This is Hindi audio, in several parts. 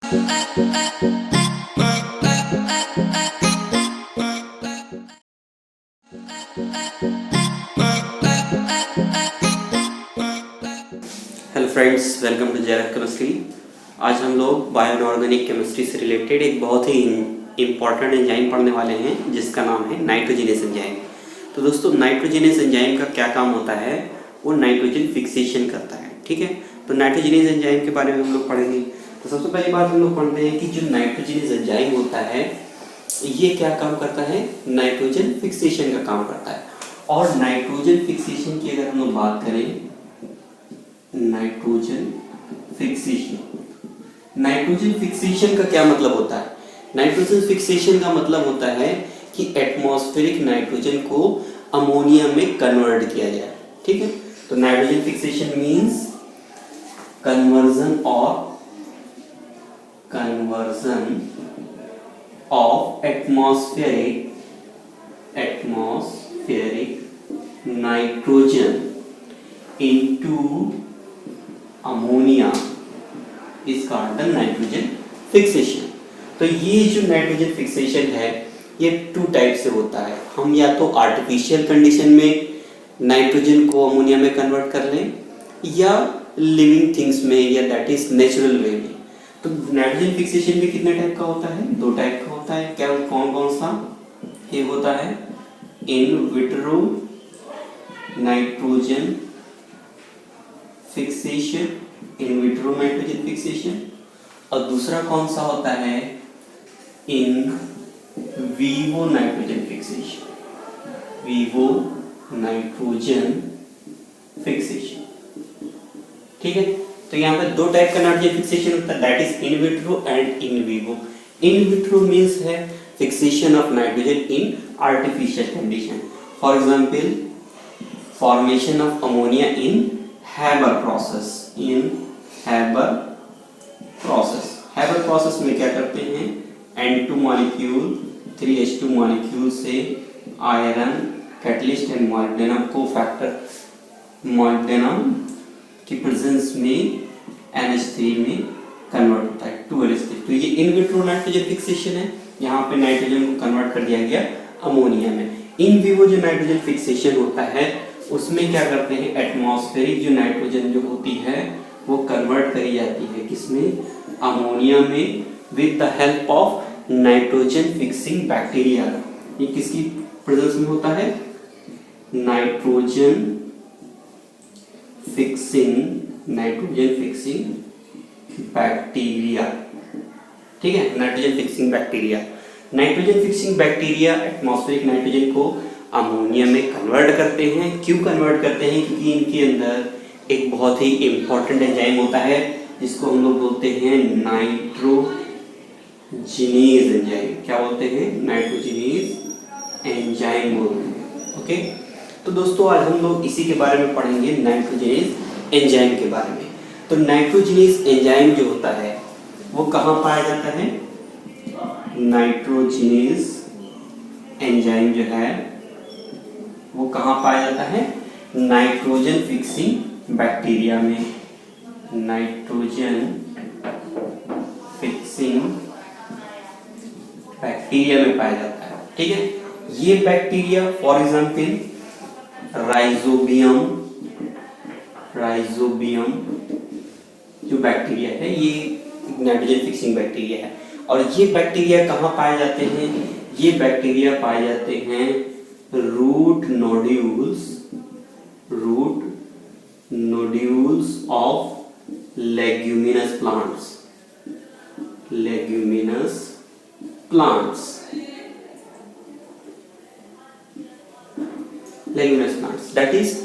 Hello friends, welcome to JRF chemistry. आज हम लोग बायो ऑर्गेनिक केमिस्ट्री से रिलेटेड एक बहुत ही इम्पॉर्टेंट एंजाइम पढ़ने वाले हैं जिसका नाम है नाइट्रोजिनेस एंजाइम। तो दोस्तों, नाइट्रोजिनेस एंजाइम का क्या काम होता है? वो नाइट्रोजन फिक्सेशन करता है। ठीक है, तो नाइट्रोजिनेस एंजाइम के बारे में हम लोग पढ़ेंगे। तो सबसे पहली बात हम लोग पढ़ते हैं कि जो नाइट्रोजिनेस एंजाइम होता है ये क्या काम करता है? नाइट्रोजन फिक्सेशन का काम करता है। और नाइट्रोजन फिक्सेशन की अगर हम लोग बात करें, नाइट्रोजन फिक्सेशन का क्या मतलब होता है? नाइट्रोजन फिक्सेशन का मतलब होता है कि एटमॉस्फेरिक नाइट्रोजन को अमोनिया में कन्वर्ट किया जाए। ठीक है, तो nitrogen fixation means conversion of atmospheric nitrogen into ammonia is called the nitrogen fixation. तो ये जो नाइट्रोजन फिक्सेशन है ये टू टाइप से होता है। हम या तो आर्टिफिशियल कंडीशन में नाइट्रोजन को अमोनिया में कन्वर्ट कर लें, या लिविंग थिंग्स में, या दैट इज नेचुरल वे में। तो नाइट्रोजन फिक्सेशन भी कितने टाइप का होता है? दो टाइप का होता है। क्या कौन कौन सा? ये होता है in vitro nitrogen fixation, in vitro nitrogen fixation. और दूसरा कौन सा होता है? In vivo nitrogen fixation, Vivo nitrogen fixation. ठीक है, तो यहाँ पे दो टाइप का नाइट्रोजन फिक्सेशन होता है, that is in vitro and in vivo. In vitro means है fixation of nitrogen in artificial condition. For example, formation of ammonia in Haber process. Haber process में क्या करते हैं? N2 मॉलिक्यूल 3H2 मॉलिक्यूल से iron, catalyst and molybdenum cofactor, molybdenum की प्रेजेंस में NH3 में कन्वर्ट होता है 2LH3। तो ये इन विट्रो नाइट्रोजन फिक्सेशन है। यहाँ पे नाइट्रोजन को कन्वर्ट कर दिया गया अमोनिया में। इन विवो जो नाइट्रोजन फिक्सेशन होता है उसमें क्या करते हैं? एटमॉस्फेरिक जो नाइट्रोजन जो होती है वो कन्वर्ट करी जाती है किसमें? अमोनिया में, with the help of nitrogen fixing bacteria. ये किसकी प्रेजेंस में होता है? Nitrogen fixing bacteria. ठीक है, nitrogen fixing bacteria atmospheric nitrogen को अमोनिया में कन्वर्ट करते हैं। क्यों कन्वर्ट करते हैं? क्योंकि इनके अंदर एक बहुत ही इंपॉर्टेंट एंजाइम होता है जिसको हम लोग बोलते हैं नाइट्रोजिनेज एंजाइम। क्या बोलते हैं? नाइट्रोजिनेज एंजाइम बोलते हैं। ओके, तो दोस्तों आज हम लोग इसी के बारे में पढ़ेंगे, नाइट्रोजिनेज एंजाइम के बारे में। तो नाइट्रोजिनेज एंजाइम जो होता है वो कहाँ पाया जाता है? नाइट्रोजिनेज एंजाइम जो है वो कहाँ पाया जाता है? नाइट्रोजन फिक्सिंग बैक्टीरिया में। नाइट्रोजन फिक्सिंग बैक्टीरिया में पाया जाता है। ठीक है, ये बैक्टीरिया फॉर एग्जांपल राइजोबियम जो बैक्टीरिया है ये नाइट्रोजन फिक्सिंग बैक्टीरिया है। और ये बैक्टीरिया कहाँ पाए जाते हैं? ये बैक्टीरिया पाए जाते हैं root nodules of leguminous plants. That is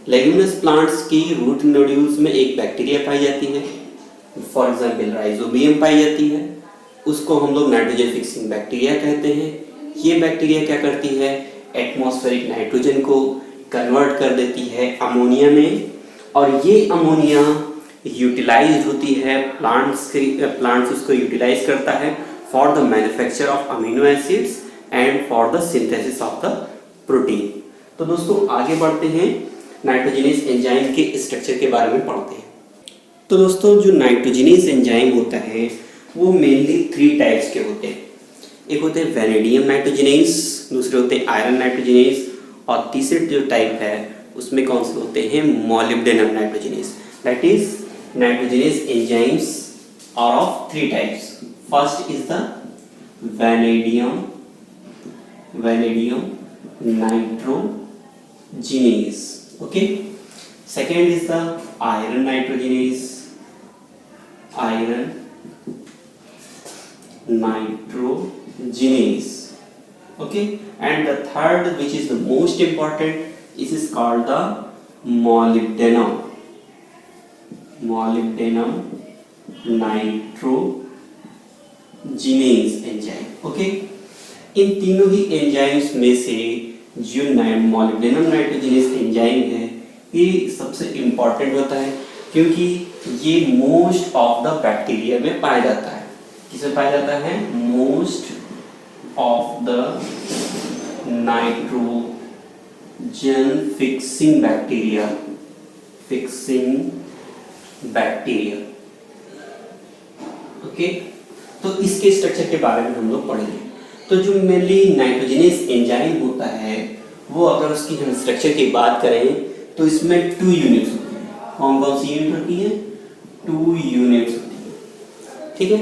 leguminous plants की रूट नोड्यूल्स में एक बैक्टीरिया पाई जाती है, फॉर एग्जांपल राइजोबियम पाई जाती है। उसको हम लोग नाइट्रोजन फिक्सिंग बैक्टीरिया कहते हैं। ये बैक्टीरिया क्या करती है? एटमॉस्फेरिक नाइट्रोजन को कन्वर्ट कर देती है अमोनिया में, और ये अमोनिया यूटिलाइज्ड होती है, प्लांट्स उसको यूटिलाइज करता है for the manufacture of amino acids and for the synthesis of the protein. तो दोस्तों आगे बढ़ते हैं, नाइट्रोजिनेज एंजाइम के स्ट्रक्चर के बारे में पढ़ते हैं। तो दोस्तों जो नाइट्रोजिनेज एंजाइम होता है वो मेनली 3 टाइप्स के होते हैं। एक होते हैं वेनेडियम नाइट्रोजनेस, दूसरे होते हैं आयरन नाइट्रोजनेस, और तीसरे जो टाइप है उसमें कौन से होते हैं molybdenum nitrogenase. That is nitrogenase enzymes are of 3 types. First is the vanadium nitrogenase, okay. Second is the iron nitrogenase, okay, and the third, which is the most important, this is called the molybdenum nitrogenase enzyme, okay। इन तीनों ही एंजाइम्स में से जो मोलिब्डेनम नाइट्रोजनेस एंजाइम है ये सबसे इम्पॉर्टेंट होता है, क्योंकि ये मोस्ट ऑफ द बैक्टीरिया में पाया जाता है। किसमें पाया जाता है? Most of the nitrogen fixing bacteria, okay. तो इसके स्ट्रक्चर के बारे में हम लोग पढ़ेंगे। तो जो मेनली नाइट्रोजनेस एंजाइम होता है वो अगर उसकी हम स्ट्रक्चर की बात करें तो इसमें 2 यूनिट्स होती हैं। कौन कौन सी यूनिट होती है? 2 यूनिट्स होती है, ठीक है।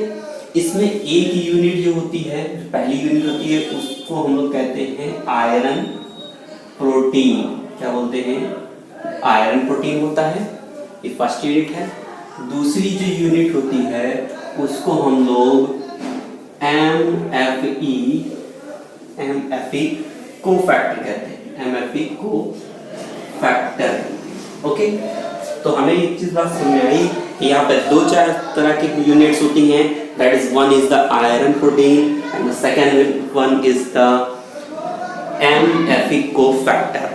इसमें एक यूनिट जो होती है, पहली यूनिट होती है, उसको हम लोग कहते हैं आयरन प्रोटीन। क्या बोलते हैं? आयरन प्रोटीन होता है, ये फर्स्ट यूनिट है। दूसरी जो यूनिट होती है उसको हम लोग MFE कोफैक्टर कहते हैं, MFE कोफैक्टर, ओके। तो हमें एक चीज बात समझ में आई कि यहाँ पे 2-4 तरह की यूनिट्स होती हैं। That is one is the iron protein and the second one is the MFE cofactor,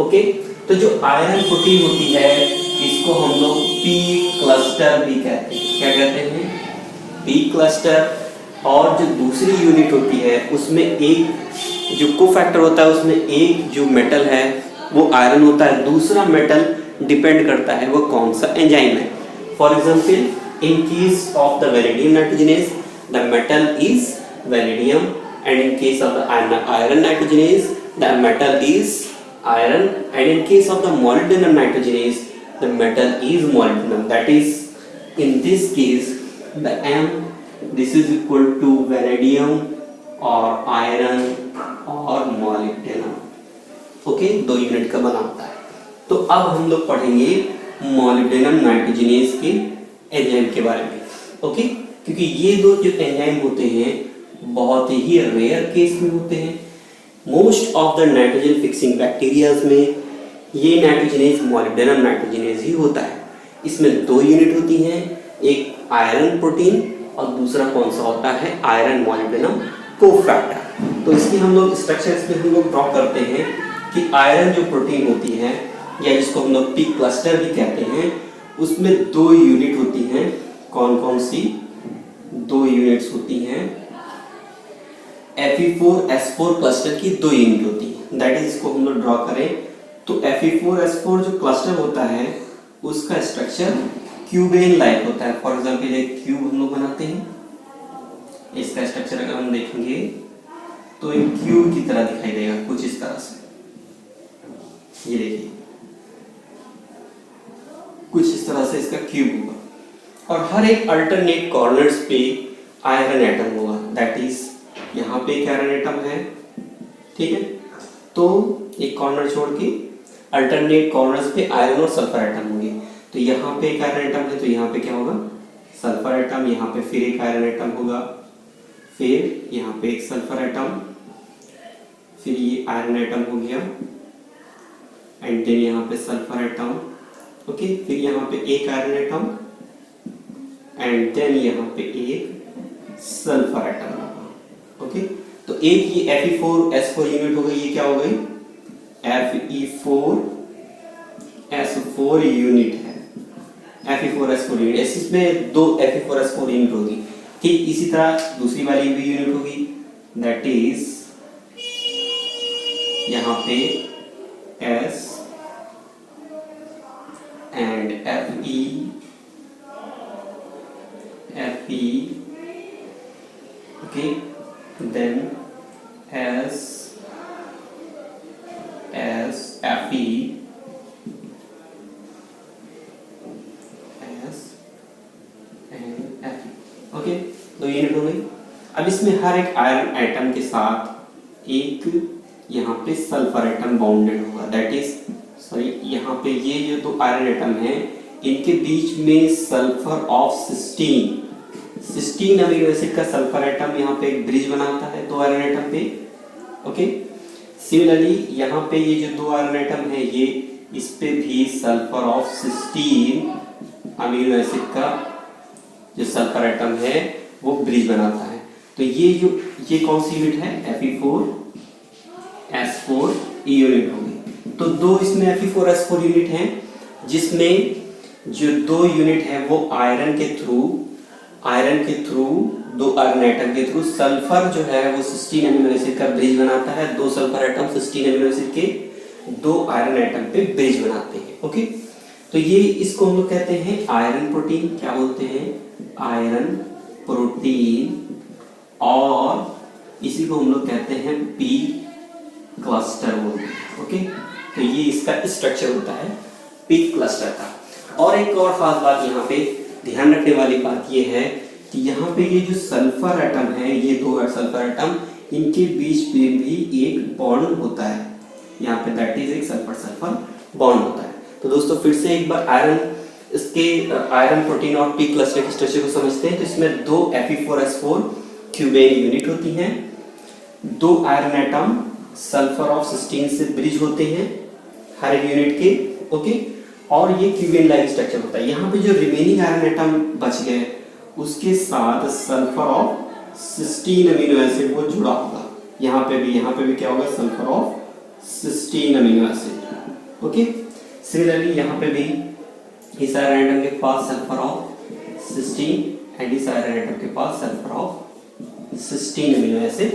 okay. तो जो आयरन प्रोटीन होती है इसको हम लोग पी क्लस्टर भी कहते हैं। क्या कहते हैं? P cluster. और जो दूसरी यूनिट होती है उसमें एक जो कोफैक्टर होता है उसमें एक जो मेटल है वो आयरन होता है, दूसरा मेटल डिपेंड करता है वो कौन सा एंजाइम है। For example in case of the vanadium nitrogenase the metal is vanadium, and in case of the iron nitrogenase the metal is iron, and in case of the molybdenum nitrogenase the metal is molybdenum. That is, in this case the M, this is equal to vanadium or iron or molybdenum, okay। 2 unit का बना होता है। तो अब हम लोग पढ़ेंगे molybdenum nitrogenase के एंजाइम के बारे में, ओके। क्योंकि ये 2 जो एंजाइम होते हैं बहुत ही रेयर केस में होते हैं। Most of the nitrogen fixing bacterias में ये नाइट्रोजनेज मोलिब्डेनम नाइट्रोजनेज ही होता है। इसमें 2 यूनिट होती हैं, एक आयरन प्रोटीन और दूसरा कौन सा होता है? Iron molybdenum cofactor. तो इसकी हम लोग स्ट्रक्चर इसमें हम लोग ड्रॉ करते हैं कि आयरन जो प्रोटीन होती है या जिसको हम लोग पी क्लस्टर भी कहते हैं उसमें 2 यूनिट होती हैं। कौन कौन सी 2 यूनिट्स होती हैं? Fe4S4 क्लस्टर की 2 यूनिट होती है। दैट इज, इसको हम लोग ड्रॉ करें तो Fe4S4 जो क्लस्टर होता है उसका स्ट्रक्चर क्यूबेन लाइक होता है। फॉर एग्जांपल एक क्यूब हम लोग बनाते हैं, इसका स्ट्रक्चर अगर हम देखेंगे तो एक क्यूब की तरह दिखाई देगा कुछ इस तरह से। ये देखिए कुछ इस तरह से इसका क्यूब होगा और हर एक अल्टरनेट कॉर्नर्स पे आयरन एटम होगा। दैट इज यहाँ पे एक आयरन एटम है, ठीक है। तो एक कॉर्नर छोड़ के अल्टरनेट कॉर्नर्स पे आयरन और सल्फर एटम होंगे। तो यहाँ पे एक आयरन एटम है तो यहाँ पे क्या होगा? Sulphur atom. यहाँ पे फिर एक आयरन एटम होगा, फिर यहाँ पे एक सल्फर एटम, फिर ये आयरन एटम हो गया, एंड देन यहाँ पे सल्फर एटम, ओके। फिर यहाँ पे एक आयरन एटम एंड देन यहाँ पे एक सल्फर एटम होगा, ओके। तो एक ये Fe4S4 यूनिट हो गई, ये क्या हो गई? Fe4S4 यूनिट है। Fe4S4 यूनिट, इसमें 2 Fe4S4 यूनिट होगी, ठीक। इसी तरह दूसरी वाली भी यूनिट होगी, दैट इज यहाँ पे S and Fe okay, then S S F E S N F E. Okay, 2 unit हो गई। अब इसमें हर एक आयरन एटम के साथ एक यहाँ पे सल्फर एटम बाउंडेड होगा, दैट इज सॉरी, यहाँ पे ये जो 2 आयरन एटम हैं इनके बीच में sulphur of cysteine amino acid का सल्फर एटम यहाँ पे एक ब्रिज बनाता है 2 आयरन एटम पे। ओके, सिमिलरली यहाँ पे ये जो 2 आयरन एटम है ये इस पे भी sulphur of cysteine amino acid का जो सल्फर एटम है वो ब्रिज बनाता है। तो ये कौन सी यूनिट है, Fe4S4 यूनिट होगी। तो 2 इसमें Fe4S4 यूनिट हैं, जिसमें जो 2 यूनिट है वो आयरन के थ्रू 2 आयरन एटम के थ्रू सल्फर जो है वो सिस्टीन अमीनो एसिड का ब्रिज बनाता है। 2 sulphur atom cysteine amino acid के 2 आयरन एटम पे ब्रिज बनाते हैं। ओके, तो ये इसको हम लोग कहते हैं आयरन प्रोटीन। क्या बोलते हैं, आयरन प्रोटीन। और इसी को हम लोग कहते हैं पी क्लस्टर बोलते हैं। ओके, तो ये इसका स्ट्रक्चर होता है पी क्लस्टर का। और एक और खास बात यहाँ पे ध्यान रखने वाली बात ये है कि यहाँ पे ये जो सल्फर एटम है, ये 2 सल्फर एटम, इनके बीच में भी एक बॉन्ड होता है यहाँ पे, दैट इज एक सल्फर सल्फर बॉन्ड होता है। तो दोस्तों फिर से एक बार आयरन प्रोटीन और पी क्लस्टर के स्ट्रक्चर को समझते हैं। तो इसमें 2 Fe4S4 क्यूबेन यूनिट होती हैं, 2 iron atom sulphur of cysteine से ब्रिज होते हैं हर एक यूनिट के। ओके, और ये क्यूबेन लाइक स्ट्रक्चर होता है। यहाँ पे जो रिमेनिंग आयरन एटम बच गए उसके साथ sulphur of cysteine amino acid वो जुड़ा होगा। यहाँ पे भी क्या होगा, sulphur of cysteine amino acid. Okay, similarly यहाँ पे भी इस आयरन एटम के पास सल्फर ऑफ सिस्टीन एंड इस आयरन एटम के पास sulphur of cysteine amino acid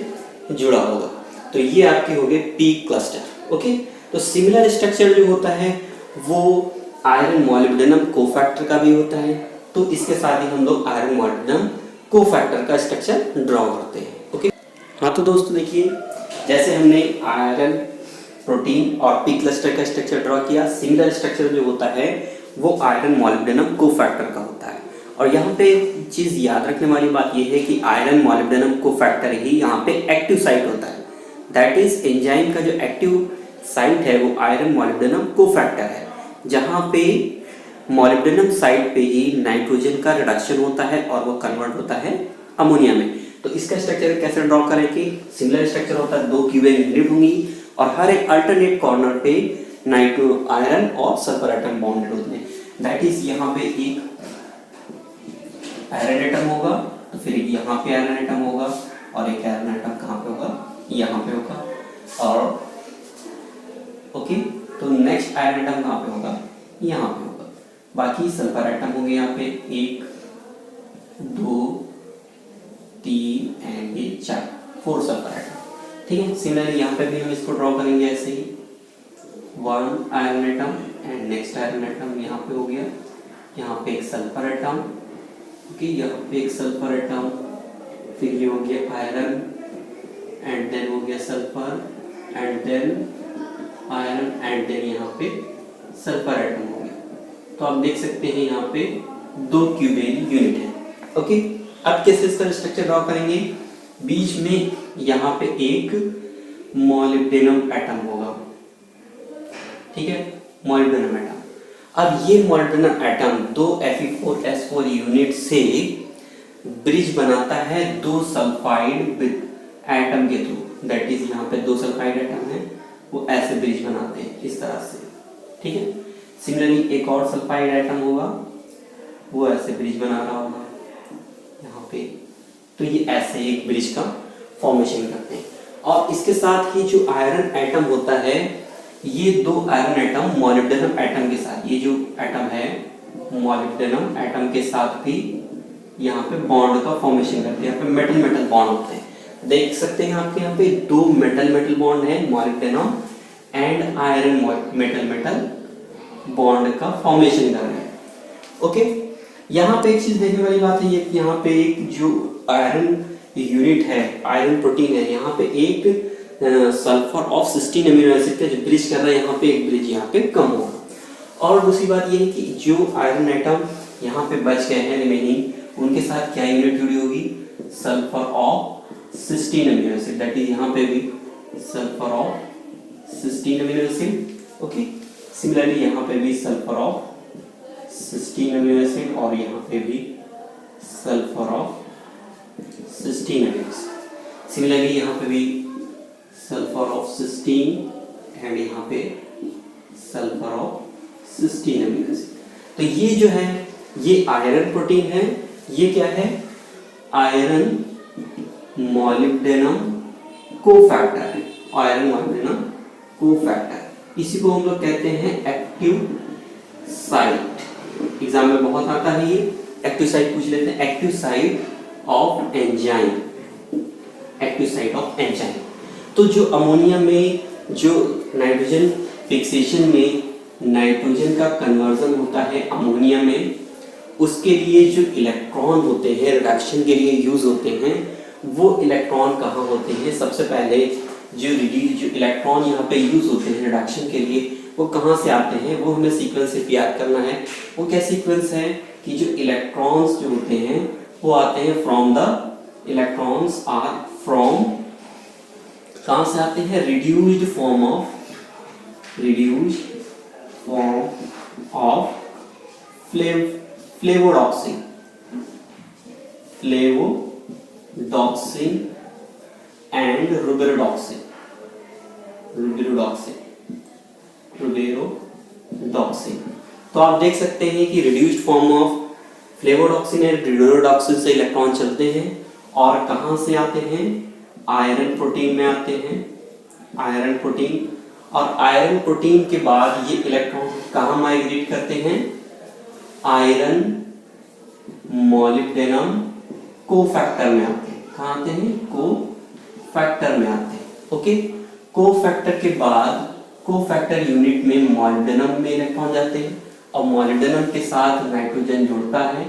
जुड़ा होगा। तो ये आपके हो गए पी क्लस्टर। ओके, तो सिमिलर स्ट्रक्चर जो होता है वो आयरन मॉलिब्डेनम कोफैक्टर का भी होता है। तो इसके साथ ही हम लोग आयरन मॉलिब्डेनम कोफैक्टर का स्ट्रक्चर ड्रॉ करते हैं। ओके, हाँ तो दोस्तों देखिए, जैसे हमने आयरन प्रोटीन और पी क्लस्टर का स्ट्रक्चर ड्रॉ किया, सिमिलर स्ट्रक्चर जो होता है वो आयरन मॉलिब्डेनम कोफैक्टर का होता है। और यहाँ पे चीज याद रखने वाली बात यह है कि आयरन मॉलिब्डेनम कोफैक्टर ही यहाँ पे एक्टिव साइट होता है, दैट इज एंजाइम का जो एक्टिव साइट है वो आयरन मॉलिब्डेनम कोफैक्टर है, जहाँ पे मॉलिब्डेनम साइट पे ही नाइट्रोजन का रिडक्शन होता है और वो कन्वर्ट होता है अमोनिया में। तो इसका स्ट्रक्चर कैसे ड्रॉ करें कि सिमिलर स्ट्रक्चर होता है, 2 क्यूबेन यूनिट होंगी और हर एक अल्टरनेट कॉर्नर पे नाइट्रो आयरन और सल्फर एटम बॉन्डेड होते हैं। दैट इज यहाँ पे एक आयरन एटम होगा, तो फिर यहाँ पे आयरन एटम होगा और एक आयरन एटम कहाँ पे होगा, यहाँ पे होगा। और ओके, तो नेक्स्ट आयरन एटम कहाँ पे होगा, यहाँ पे होगा। बाकी सल्फर एटम होंगे यहाँ पे 1 2 3 एंड ये 4 सल्फर एटम। ठीक है, सिमिलरली यहाँ पे भी हम इसको ड्रॉ करेंगे ऐसे ही, 1 iron atom and next iron atom यहाँ पे हो गया, यहाँ पे एक सल्फर एटम, ओके, यहाँ पे एक सल्फर एटम, फिर ये हो गया आयरन एंड देन हो गया sulphur and then iron and then यहाँ पे सल्फर एटम हो गया। तो आप देख सकते हैं यहाँ पे 2 क्यूबेन यूनिट है। ओके, अब कैसे इसका स्ट्रक्चर ड्रॉ करेंगे, बीच में यहाँ पे एक मॉलिब्डेनम एटम होगा। ठीक है, मॉलिब्डेनम एटम। अब ये मॉलिब्डेनम एटम 2 Fe4S4 यूनिट से ब्रिज बनाता है 2 सल्फाइड एटम के थ्रू, दैट इज यहाँ पे 2 सल्फाइड एटम है वो ऐसे ब्रिज बनाते हैं इस तरह से। ठीक है, सिमिलरली एक और सल्फाइड एटम होगा वो ऐसे ब्रिज बना रहा होगा यहाँ पे। तो ये ऐसे एक ब्रिज का फॉर्मेशन करते हैं। और इसके साथ ही जो आयरन एटम होता है, ये 2 आयरन एटम मॉलिब्डेनम एटम के साथ, ये जो एटम है मॉलिब्डेनम एटम के साथ भी यहाँ पे बॉन्ड का फॉर्मेशन करते हैं। यहाँ पे मेटल मेटल बॉन्ड होते हैं, देख सकते हैं आपके यहाँ पे 2 मेटल मेटल बॉन्ड है, molybdenum and iron metal metal bond का फॉर्मेशन कर रहे हैं। ओके, यहाँ पे एक चीज देखने वाली बात है, ये यहाँ पे एक जो आयरन यूनिट है, आयरन प्रोटीन है, यहाँ पे एक sulphur of cysteine amino acid का जो ब्रिज कर रहा है, यहाँ पे एक ब्रिज यहाँ पे कम होगा। और दूसरी बात ये है कि जो आयरन एटम यहाँ पे बच गए हैं रिमेनिंग, उनके साथ क्या यूनिट जुड़ी होगी, sulphur of cysteine amino acid, that is यहाँ पे भी sulphur of cysteine amino acid. Okay, similarly यहाँ पे भी sulphur of cysteine amino acid और यहाँ पे भी sulphur of cysteine amino acid. Similarly यहाँ पे भी सल्फर ऑफ सिस्टीन एंड यहाँ पे sulphur of cysteine amino acid. तो ये जो है ये आयरन प्रोटीन है, ये क्या है, आयरन मॉलिब्डेनम कोफैक्टर है, आयरन मॉलिब्डेनम कोफैक्टर। इसी को हम लोग कहते हैं एक्टिव साइट। एग्जाम में बहुत आता है ये, एक्टिव साइट पूछ लेते हैं, active site of enzyme, active site of enzyme. तो जो अमोनिया में जो नाइट्रोजन फिक्सेशन में नाइट्रोजन का कन्वर्जन होता है अमोनिया में, उसके लिए जो इलेक्ट्रॉन होते हैं रिडक्शन के लिए यूज होते हैं, वो इलेक्ट्रॉन कहाँ होते हैं, सबसे पहले जो इलेक्ट्रॉन यहाँ पे यूज होते हैं रिडक्शन के लिए, वो कहाँ से आते हैं, वो हमें सीक्वेंस से याद करना है। वो क्या सीक्वेंस है कि जो इलेक्ट्रॉन्स जो होते हैं वो आते हैं from the, electrons are from, कहाँ से आते हैं, reduced form of flavodoxin and rubredoxin. तो आप देख सकते हैं कि reduced form of flavodoxin and rubredoxin से इलेक्ट्रॉन चलते हैं और कहाँ से आते हैं, आयरन प्रोटीन में आते हैं, आयरन प्रोटीन। और आयरन प्रोटीन के बाद ये इलेक्ट्रॉन कहाँ माइग्रेट करते हैं, आयरन मॉलिब्डेनम कोफैक्टर में आते हैं। कहाँ आते हैं, कोफैक्टर में आते हैं। ओके, कोफैक्टर के बाद कोफैक्टर यूनिट में मॉलिब्डेनम में इलेक्ट्रॉन जाते हैं और मॉलिब्डेनम के साथ नाइट्रोजन जुड़ता है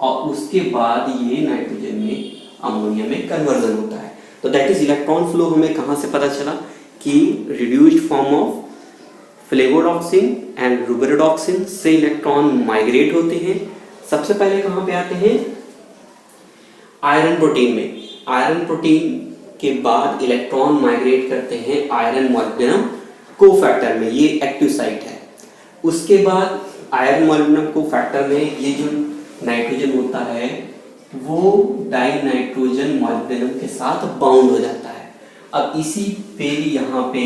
और उसके बाद ये नाइट्रोजन में अमोनिया में कन्वर्जन होता है। तो दैट इज इलेक्ट्रॉन फ्लो हमें कहाँ से पता चला कि reduced form of flavodoxin and rubredoxin से इलेक्ट्रॉन माइग्रेट होते हैं। सबसे पहले कहाँ पे आते हैं, आयरन प्रोटीन में। आयरन प्रोटीन के बाद इलेक्ट्रॉन माइग्रेट करते हैं आयरन मॉलिब्डेनम कोफैक्टर में, ये एक्टिव साइट है। उसके बाद आयरन मॉलिब्डेनम कोफैक्टर में ये जो नाइट्रोजन होता है वो डाई नाइट्रोजन मॉलिब्डेनम के साथ बाउंड हो जाता है। अब इसी पे यहाँ पे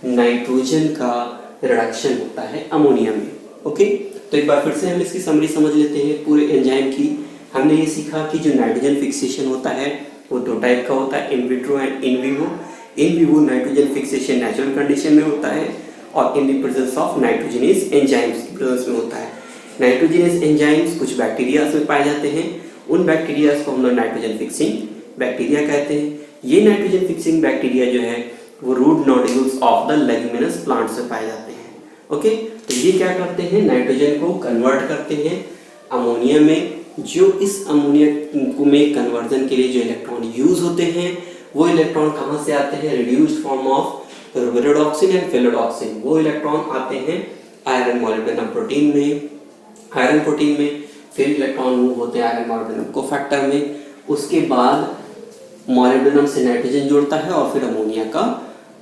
नाइट्रोजन का रिडक्शन होता है अमोनिया में। ओके, तो एक बार फिर से हम इसकी समरी समझ लेते हैं पूरे एंजाइम की। हमने ये सीखा कि जो नाइट्रोजन फिक्सेशन होता है वो दो टाइप का होता है, इन vitro and in vivo. In vivo nitrogen fixation natural condition में होता है और in the presence of nitrogenous enzymes की प्रेजेंस में होता है। नाइट्रोजनस एंजाइम्स कुछ बैक्टीरिया में पाए जाते हैं, उन बैक्टीरिया को हम लोग नाइट्रोजन फिक्सिंग बैक्टीरिया कहते हैं। ये नाइट्रोजन फिक्सिंग बैक्टीरिया जो है वो root nodules of the leguminous plant से पाए जाते हैं। ओके, तो ये क्या करते हैं, नाइट्रोजन को कन्वर्ट करते हैं अमोनिया में। जो इस अमोनिया में कन्वर्जन के लिए जो इलेक्ट्रॉन यूज होते हैं वो इलेक्ट्रॉन कहाँ से आते हैं, रिड्यूस्ड फॉर्म ऑफ रुबिरोडॉक्सिन एंड फ्लेवोडॉक्सिन। वो इलेक्ट्रॉन आते हैं आयरन मॉलिब्डेनम प्रोटीन में, आयरन प्रोटीन में। फिर इलेक्ट्रॉन मूव होते हैं आयरन मॉलिब्डेनम कोफैक्टर में। उसके बाद मॉलिब्डेनम से नाइट्रोजन जुड़ता है और फिर अमोनिया का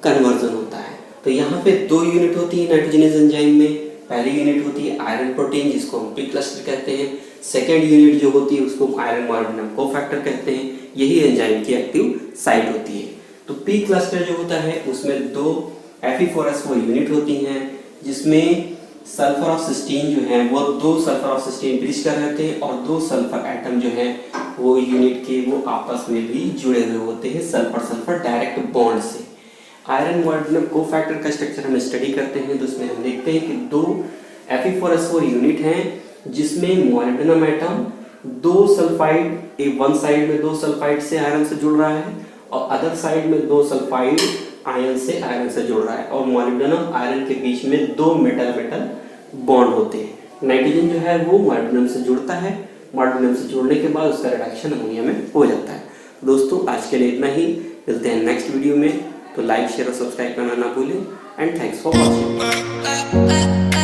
कन्वर्जन होता है। तो यहाँ पे दो यूनिट होती है नाइट्रोजनस एंजाइम में। पहली यूनिट होती है आयरन प्रोटीन जिसको हम पी क्लस्टर कहते हैं। सेकेंड यूनिट जो होती है उसको आयरन मॉलिब्डेनम कोफैक्टर कहते हैं। यही एंजाइम की एक्टिव साइट होती है। तो पी क्लस्टर जो होता है उसमें दो Fe4S4 यूनिट होती हैं जिसमें सल्फर ऑफ सिस्टीन जो है वो दो सल्फर ऑफ सिस्टीन ब्रिज कर रहते हैं और दो सल्फर एटम जो है वो यूनिट के वो आपस में भी जुड़े हुए होते हैं सल्फर सल्फर डायरेक्ट बॉन्ड से। आयरन मॉलिब्डेनम कोफैक्टर का स्ट्रक्चर हम स्टडी करते हैं तो उसमें हम देखते हैं कि दो Fe4S4 यूनिट हैं जिसमें मॉलिब्डेनम एटम दो सल्फाइड, वन साइड में दो सल्फाइड से आयरन से जुड़ रहा है और अदर साइड में दो सल्फाइड आयरन से जुड़ रहा है और मॉलिब्डेनम आयरन के बीच में दो मेटल बॉन्ड होते हैं। नाइट्रोजन जो है वो मॉलिब्डेनम से जुड़ता है, मॉलिब्डेनम से जुड़ने के बाद उसका रिडक्शन अमोनिया में हो जाता है। दोस्तों आज के लिए इतना ही, मिलते हैं नेक्स्ट वीडियो में। तो लाइक शेयर और सब्सक्राइब करना ना भूलें एंड थैंक्स फॉर वॉचिंग।